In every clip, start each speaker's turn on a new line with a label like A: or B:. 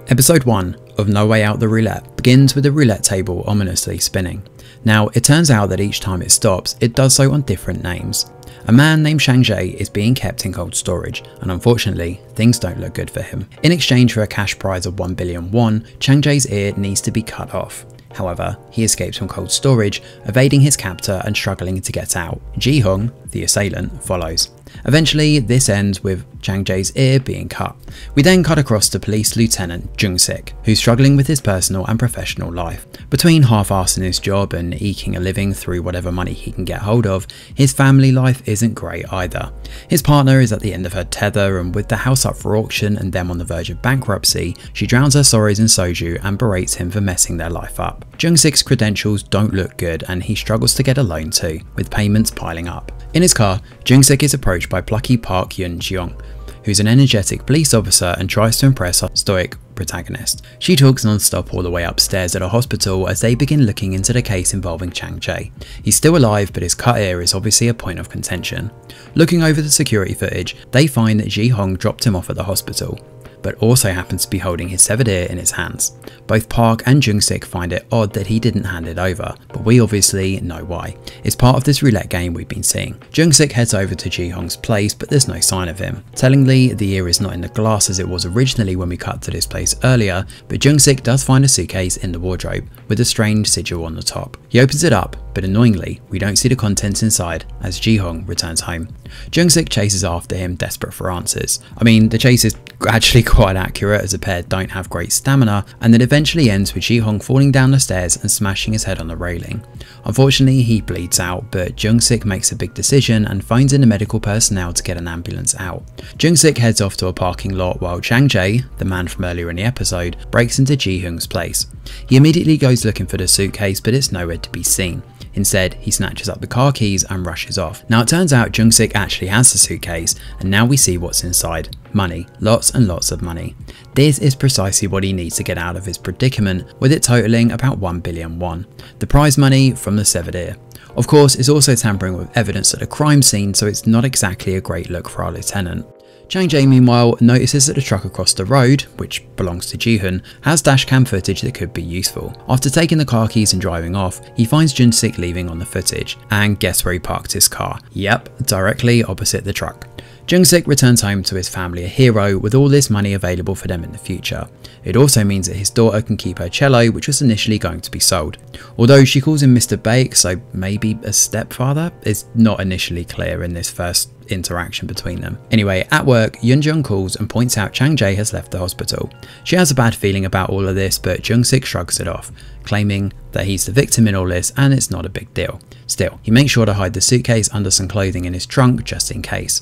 A: Episode 1 of No Way Out the Roulette begins with the roulette table ominously spinning. Now, it turns out that each time it stops, it does so on different names. A man named Chang Jae is being kept in cold storage, and unfortunately, things don't look good for him. In exchange for a cash prize of 1 billion won, Chang Jae's ear needs to be cut off. However, he escapes from cold storage, evading his captor and struggling to get out. Ji-hung, the assailant, follows. Eventually, this ends with Chang Jae's ear being cut. We then cut across to Police Lieutenant Jung-sik, who's struggling with his personal and professional life. Between half-arsing his job and eking a living through whatever money he can get hold of, his family life isn't great either. His partner is at the end of her tether, and with the house up for auction and them on the verge of bankruptcy, she drowns her sorrows in soju and berates him for messing their life up. Jung-sik's credentials don't look good, and he struggles to get a loan too, with payments piling up. In his car, Jung-sik is approached by plucky Park Yun-jeong, who's an energetic police officer and tries to impress our stoic protagonist. She talks non-stop all the way upstairs at a hospital as they begin looking into the case involving Chang Jae. He's still alive, but his cut ear is obviously a point of contention. Looking over the security footage, they find that Ji-hong dropped him off at the hospital, but also happens to be holding his severed ear in his hands. Both Park and Jung-sik find it odd that he didn't hand it over, but we obviously know why. It's part of this roulette game we've been seeing. Jung-sik heads over to Ji-hong's place, but there's no sign of him. Tellingly, the ear is not in the glass as it was originally when we cut to this place earlier, but Jung-sik does find a suitcase in the wardrobe, with a strange sigil on the top. He opens it up, but annoyingly, we don't see the contents inside as Ji-hong returns home. Jung-sik chases after him, desperate for answers. I mean, the chase is actually quite accurate as the pair don't have great stamina, and it eventually ends with Ji-hong falling down the stairs and smashing his head on the railing. Unfortunately, he bleeds out, but Jung-sik makes a big decision and phones in the medical personnel to get an ambulance out. Jung-sik heads off to a parking lot while Chang Jae, the man from earlier in the episode, breaks into Ji-hong's place. He immediately goes looking for the suitcase, but it's nowhere to be seen. Instead, he snatches up the car keys and rushes off. Now it turns out Jung-sik actually has the suitcase, and now we see what's inside. Money. Lots and lots of money. This is precisely what he needs to get out of his predicament, with it totaling about 1 billion won. The prize money from the severed ear. Of course, it's also tampering with evidence at a crime scene, so it's not exactly a great look for our lieutenant. Chang Jae meanwhile notices that the truck across the road, which belongs to Ji-hun, has dashcam footage that could be useful. After taking the car keys and driving off, he finds Jung-sik leaving on the footage, and guess where he parked his car? Yep, directly opposite the truck. Jung-sik returns home to his family a hero with all this money available for them in the future. It also means that his daughter can keep her cello, which was initially going to be sold. Although she calls him Mr. Bake, so maybe a stepfather, is not initially clear in this first interaction between them. Anyway, at work, Yun-jeong calls and points out Chang Jae has left the hospital. She has a bad feeling about all of this, but Jung-sik shrugs it off, claiming that he's the victim in all this and it's not a big deal. Still, he makes sure to hide the suitcase under some clothing in his trunk just in case.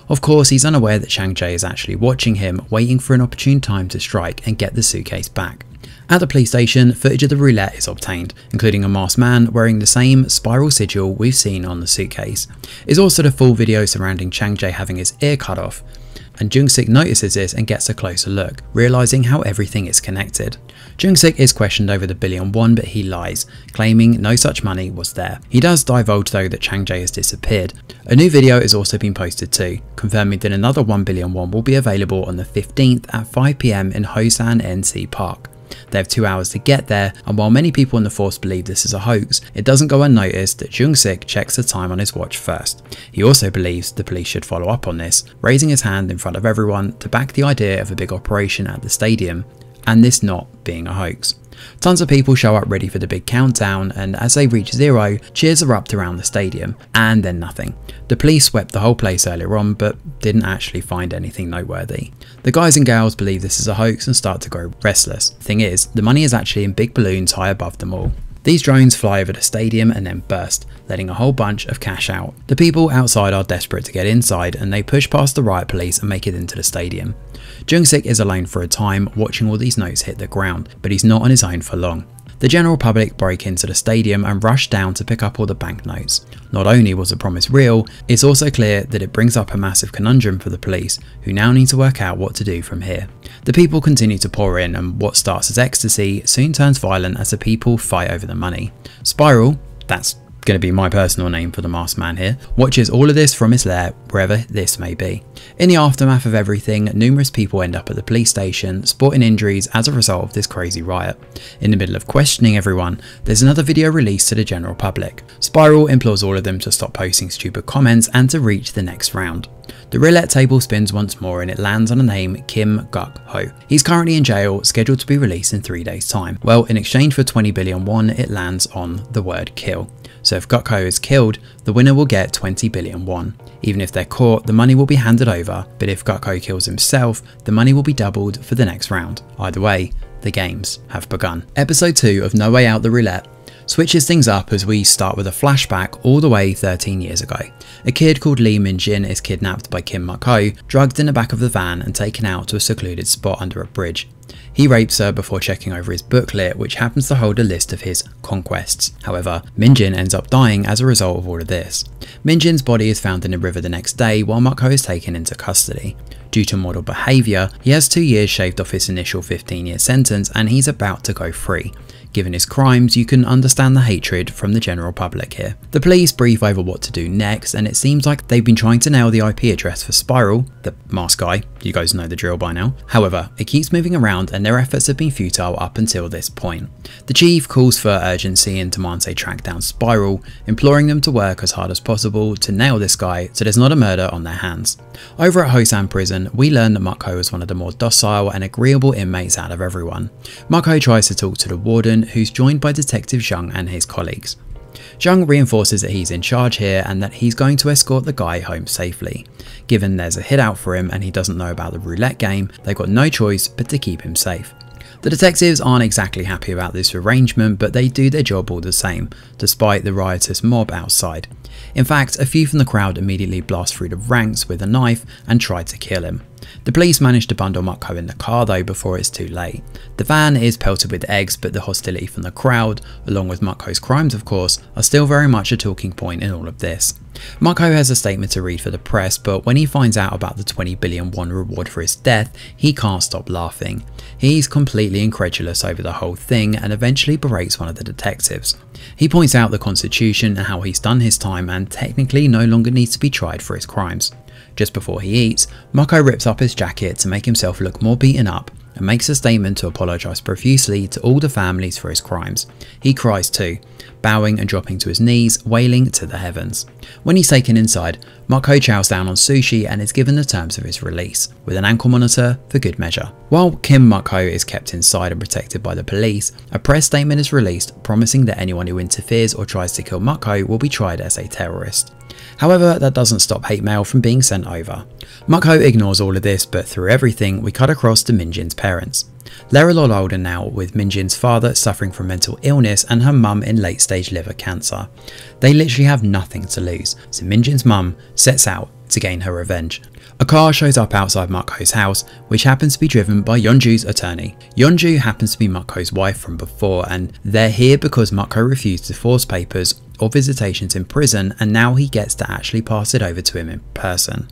A: Of course, he's unaware that Chang Jae is actually watching him, waiting for an opportune time to strike and get the suitcase back. At the police station, footage of the roulette is obtained, including a masked man wearing the same spiral sigil we've seen on the suitcase. It's also the full video surrounding Chang Jae having his ear cut off, and Jung-sik notices this and gets a closer look, realising how everything is connected. Jung-sik is questioned over the billion won, but he lies, claiming no such money was there. He does divulge though that Chang Jae has disappeared. A new video is also been posted too, confirming that another 1 billion won will be available on the 15th at 5 PM in Hosan NC Park. They have 2 hours to get there, and while many people in the force believe this is a hoax, it doesn't go unnoticed that Jung-sik checks the time on his watch first. He also believes the police should follow up on this, raising his hand in front of everyone to back the idea of a big operation at the stadium, and this not being a hoax. Tons of people show up ready for the big countdown, and as they reach 0, cheers erupt around the stadium, and then nothing. The police swept the whole place earlier on, but didn't actually find anything noteworthy. The guys and gals believe this is a hoax and start to grow restless. Thing is, the money is actually in big balloons high above them all. These drones fly over the stadium and then burst, letting a whole bunch of cash out. The people outside are desperate to get inside, and they push past the riot police and make it into the stadium. Jung-sik is alone for a time, watching all these notes hit the ground, but he's not on his own for long. The general public break into the stadium and rush down to pick up all the banknotes. Not only was the promise real, it's also clear that it brings up a massive conundrum for the police, who now need to work out what to do from here. The people continue to pour in, and what starts as ecstasy soon turns violent as the people fight over the money. Spiral, that's going to be my personal name for the masked man here, watches all of this from his lair, wherever this may be. In the aftermath of everything, numerous people end up at the police station, sporting injuries as a result of this crazy riot. In the middle of questioning everyone, there's another video released to the general public. Spiral implores all of them to stop posting stupid comments and to reach the next round. The roulette table spins once more and it lands on the name Kim Guk-ho. He's currently in jail, scheduled to be released in 3 days' time. Well, in exchange for 20 billion won, it lands on the word kill. So if Guk-ho is killed, the winner will get 20 billion won. Even if they're caught, the money will be handed over, but if Guk-ho kills himself, the money will be doubled for the next round. Either way, the games have begun. Episode 2 of No Way Out the Roulette switches things up as we start with a flashback all the way 13 years ago. A kid called Lee Min-jin is kidnapped by Kim Guk-ho, drugged in the back of the van and taken out to a secluded spot under a bridge. He rapes her before checking over his booklet, which happens to hold a list of his conquests. However, Min-jin ends up dying as a result of all of this. Min-jin's body is found in a river the next day while Guk-ho is taken into custody. Due to model behaviour, he has 2 years shaved off his initial 15-year sentence and he's about to go free. Given his crimes, you can understand the hatred from the general public here. The police brief over what to do next, and it seems like they've been trying to nail the IP address for Spiral, the masked guy. You guys know the drill by now. However, it keeps moving around and their efforts have been futile up until this point. The chief calls for urgency and demands they track down Spiral, imploring them to work as hard as possible to nail this guy so there's not a murder on their hands. Over at Hosan prison, we learn that Guk-ho is one of the more docile and agreeable inmates out of everyone. Guk-ho tries to talk to the warden, who's joined by Detective Zhang and his colleagues. Zhang reinforces that he's in charge here and that he's going to escort the guy home safely. Given there's a hit out for him and he doesn't know about the roulette game, they've got no choice but to keep him safe. The detectives aren't exactly happy about this arrangement, but they do their job all the same, despite the riotous mob outside. In fact, a few from the crowd immediately blast through the ranks with a knife and try to kill him. The police manage to bundle Guk-ho in the car though before it's too late. The van is pelted with eggs, but the hostility from the crowd, along with Guk-ho's crimes of course, are still very much a talking point in all of this. Guk-ho has a statement to read for the press, but when he finds out about the 20 billion won reward for his death, he can't stop laughing. He's completely incredulous over the whole thing and eventually berates one of the detectives. He points out the constitution and how he's done his time and technically no longer needs to be tried for his crimes. Just before he eats, Guk-ho rips up his jacket to make himself look more beaten up and makes a statement to apologise profusely to all the families for his crimes. He cries too, bowing and dropping to his knees, wailing to the heavens. When he's taken inside, Guk-ho chows down on sushi and is given the terms of his release, with an ankle monitor for good measure. While Kim Guk-ho is kept inside and protected by the police, a press statement is released promising that anyone who interferes or tries to kill Guk-ho will be tried as a terrorist. However, that doesn't stop hate mail from being sent over. Guk-ho ignores all of this, but through everything we cut across to Min-jin's parents. They're a lot older now, with Min-jin's father suffering from mental illness and her mum in late stage liver cancer. They literally have nothing to lose, so Min-jin's mum sets out to gain her revenge. A car shows up outside Guk-ho's house, which happens to be driven by Yeonju's attorney. Yeonju happens to be Guk-ho's wife from before, and they're here because Guk-ho refused to force papers or visitations in prison, and now he gets to actually pass it over to him in person.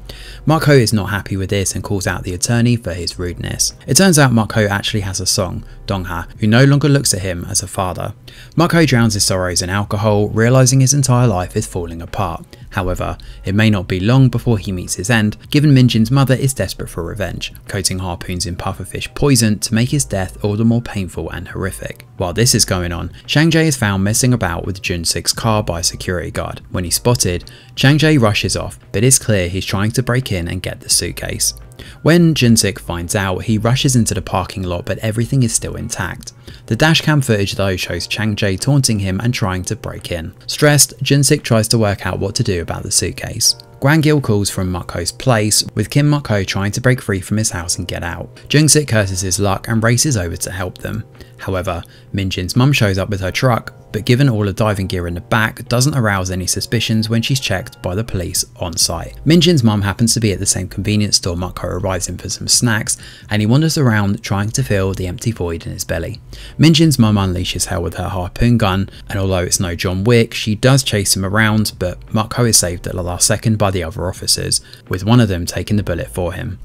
A: Guk-ho is not happy with this and calls out the attorney for his rudeness. It turns out Guk-ho actually has a song, Dong-ha, who no longer looks at him as a father. Guk-ho drowns his sorrows in alcohol, realising his entire life is falling apart. However, it may not be long before he meets his end, given Min-jin's mother is desperate for revenge, coating harpoons in pufferfish poison to make his death all the more painful and horrific. While this is going on, Chang-jae is found messing about with Jun-sik's car by a security guard. When he's spotted, Chang-jae rushes off, but it's clear he's trying to break in and get the suitcase. When Jun-sik finds out, he rushes into the parking lot, but everything is still intact. The dashcam footage though shows Chang-jae taunting him and trying to break in. Stressed, Jun-sik tries to work out what to do about the suitcase. Gwang-gil calls from Guk-ho's place, with Kim Guk-ho trying to break free from his house and get out. Jung-sik curses his luck and races over to help them. However, Min-jin's mum shows up with her truck, but given all the diving gear in the back, doesn't arouse any suspicions when she's checked by the police on site. Min-jin's mum happens to be at the same convenience store Guk-ho arrives in for some snacks, and he wanders around trying to fill the empty void in his belly. Min-jin's mum unleashes hell with her harpoon gun, and although it's no John Wick, she does chase him around, but Guk-ho is saved at the last second by the other officers, with one of them taking the bullet for him.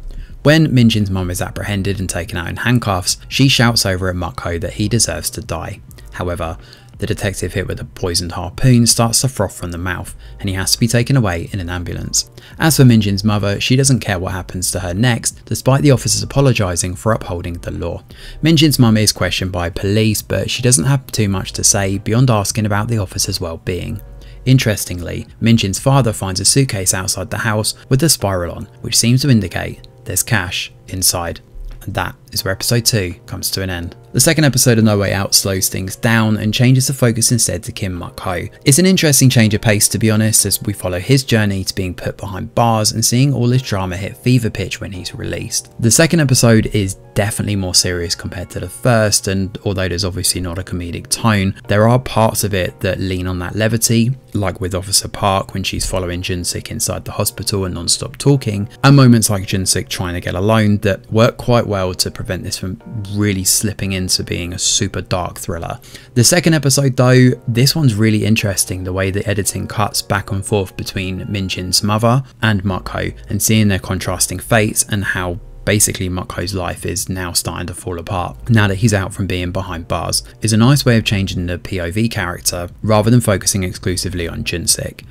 A: When Min-jin's mum is apprehended and taken out in handcuffs, she shouts over at Guk-ho that he deserves to die. However, the detective hit with a poisoned harpoon starts to froth from the mouth, and he has to be taken away in an ambulance. As for Minjin's mother, she doesn't care what happens to her next, despite the officers apologising for upholding the law. Minjin's mum is questioned by police, but she doesn't have too much to say beyond asking about the officers' well-being. Interestingly, Minjin's father finds a suitcase outside the house with a spiral on, which seems to indicate there's cash inside. And that is where episode 2 comes to an end. The second episode of No Way Out slows things down and changes the focus instead to Kim Muk-ho. It's an interesting change of pace, to be honest, as we follow his journey to being put behind bars and seeing all his drama hit fever pitch when he's released. The second episode is definitely more serious compared to the first, and although there's obviously not a comedic tone, there are parts of it that lean on that levity, like with Officer Park when she's following Jun-sik inside the hospital and non-stop talking, and moments like Jun-sik trying to get a loan that work quite well to prevent this from really slipping into being a super dark thriller. The second episode though, this one's really interesting, the way the editing cuts back and forth between Minjin's mother and Muk-ho and seeing their contrasting fates and how basically Muk-ho's life is now starting to fall apart now that he's out from being behind bars, is a nice way of changing the POV character rather than focusing exclusively on Jun-sik.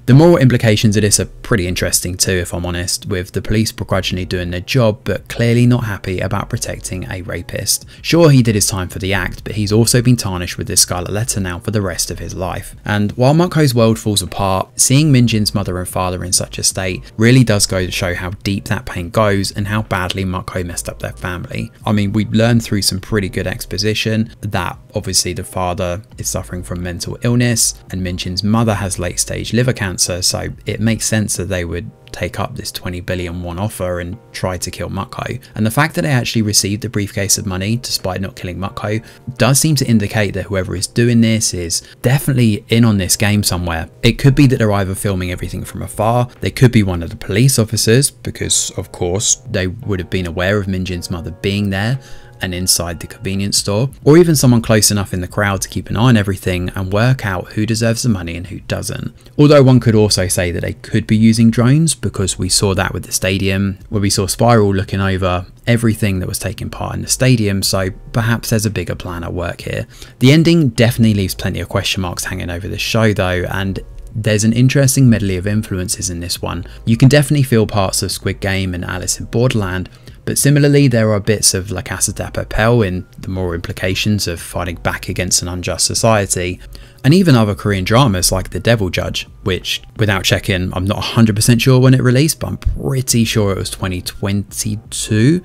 A: The moral implications of this are pretty interesting too, if I'm honest, with the police begrudgingly doing their job but clearly not happy about protecting a rapist. Sure, he did his time for the act, but he's also been tarnished with this scarlet letter now for the rest of his life. And while Muk-ho's world falls apart, seeing Minjin's mother and father in such a state really does go to show how deep that pain goes and how badly Muk-ho messed up their family. I mean, we learned through some pretty good exposition that obviously the father is suffering from mental illness and Minjin's mother has late stage liver cancer, so it makes sense that they would take up this 20 billion won offer and try to kill Muk-ho. And the fact that they actually received a briefcase of money despite not killing Muk-ho does seem to indicate that whoever is doing this is definitely in on this game somewhere. It could be that they're either filming everything from afar, they could be one of the police officers because of course they would have been aware of Minjin's mother being there and inside the convenience store, or even someone close enough in the crowd to keep an eye on everything and work out who deserves the money and who doesn't. Although one could also say that they could be using drones, because we saw that with the stadium where we saw Spiral looking over everything that was taking part in the stadium, so perhaps there's a bigger plan at work here. The ending definitely leaves plenty of question marks hanging over this show though, and there's an interesting medley of influences in this one. You can definitely feel parts of Squid Game and Alice in Borderland, but similarly there are bits of La Casa de Papel in the moral implications of fighting back against an unjust society, and even other Korean dramas like The Devil Judge, which, without checking, I'm not 100% sure when it released, but I'm pretty sure it was 2022.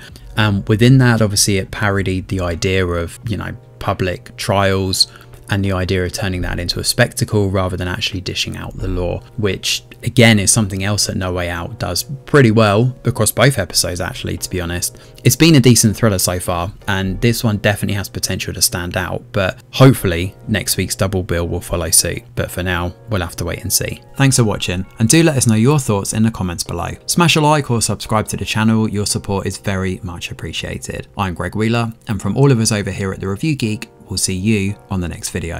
A: Within that, obviously it parodied the idea of, you know, public trials and the idea of turning that into a spectacle rather than actually dishing out the law, which again is something else that No Way Out does pretty well across both episodes actually, to be honest. It's been a decent thriller so far, and this one definitely has potential to stand out, but hopefully next week's double bill will follow suit, but for now we'll have to wait and see. Thanks for watching, and do let us know your thoughts in the comments below. Smash a like or subscribe to the channel, your support is very much appreciated. I'm Greg Wheeler, and from all of us over here at The Review Geek, we'll see you on the next video.